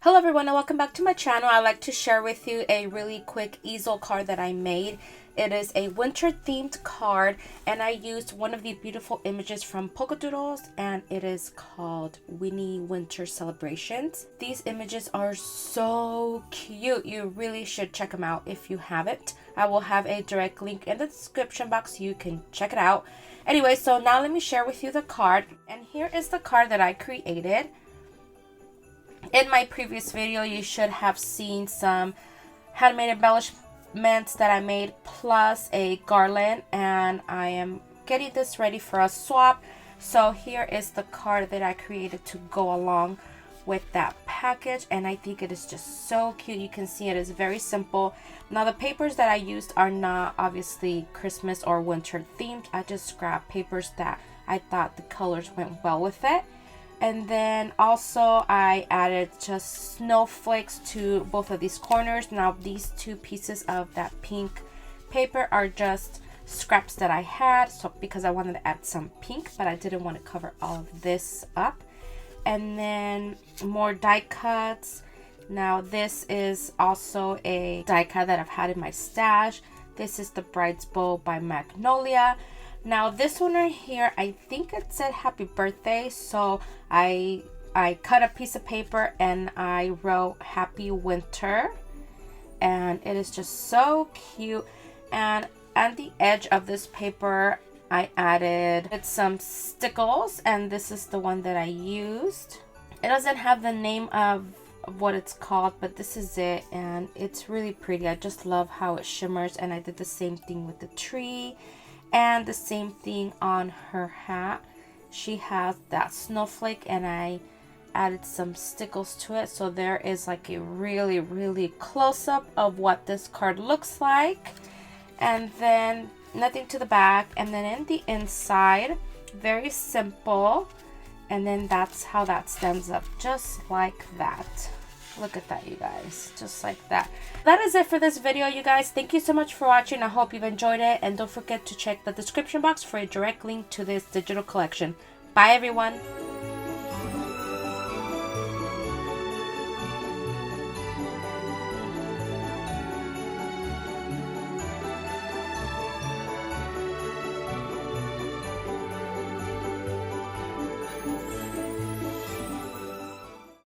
Hello everyone and welcome back to my channel. I'd like to share with you a really quick easel card that I made. It is a winter themed card and I used one of the beautiful images from Polkadoodles and it is called Winnie Winter Celebrations. These images are so cute. You really should check them out if you haven't. I will have a direct link in the description box so you can check it out. Anyway, so now let me share with you the card, and here is the card that I created. In my previous video, you should have seen some handmade embellishments that I made plus a garland, and I am getting this ready for a swap. So here is the card that I created to go along with that package, and I think it is just so cute. You can see it is very simple. Now the papers that I used are not obviously Christmas or winter themed. I just grabbed papers that I thought the colors went well with it. And then also I added just snowflakes to both of these corners. Now these two pieces of that pink paper are just scraps that I had, so because I wanted to add some pink, but I didn't want to cover all of this up. And then more die cuts. Now this is also a die cut that I've had in my stash. This is the Bride's Bow by Magnolia. Now this one right here, I think it said happy birthday, so I cut a piece of paper and I wrote happy winter, and it is just so cute. And at the edge of this paper I added some stickles, and this is the one that I used. It doesn't have the name of what it's called, but this is it, and it's really pretty. I just love how it shimmers, and I did the same thing with the tree. And the same thing on her hat. She has that snowflake and I added some stickles to it. So there is like a really close-up of what this card looks like. And then nothing to the back. And then in the inside, very simple. And then that's how that stands up, just like that. Look at that, you guys, just like that. That is it for this video, you guys. Thank you so much for watching. I hope you've enjoyed it, and don't forget to check the description box for a direct link to this digital collection. Bye everyone.